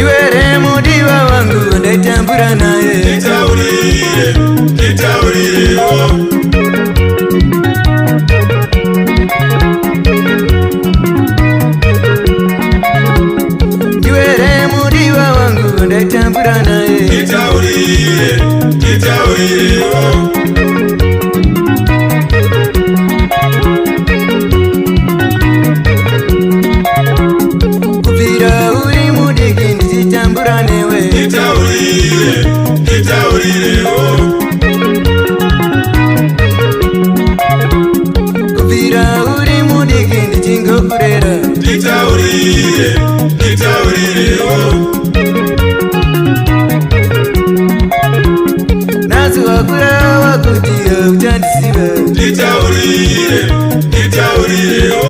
Iwere mudiwa wangu ndaitambura naye. Nitaurire, nitaurire Iwere mudiwa wangu ndaitambura naye. Nitaurire, nitaurire Kuvira uri mudigi nditambura newe. Nitaurire, nitaurire Kuvira uri mudigi nditingokurera. Nitaurire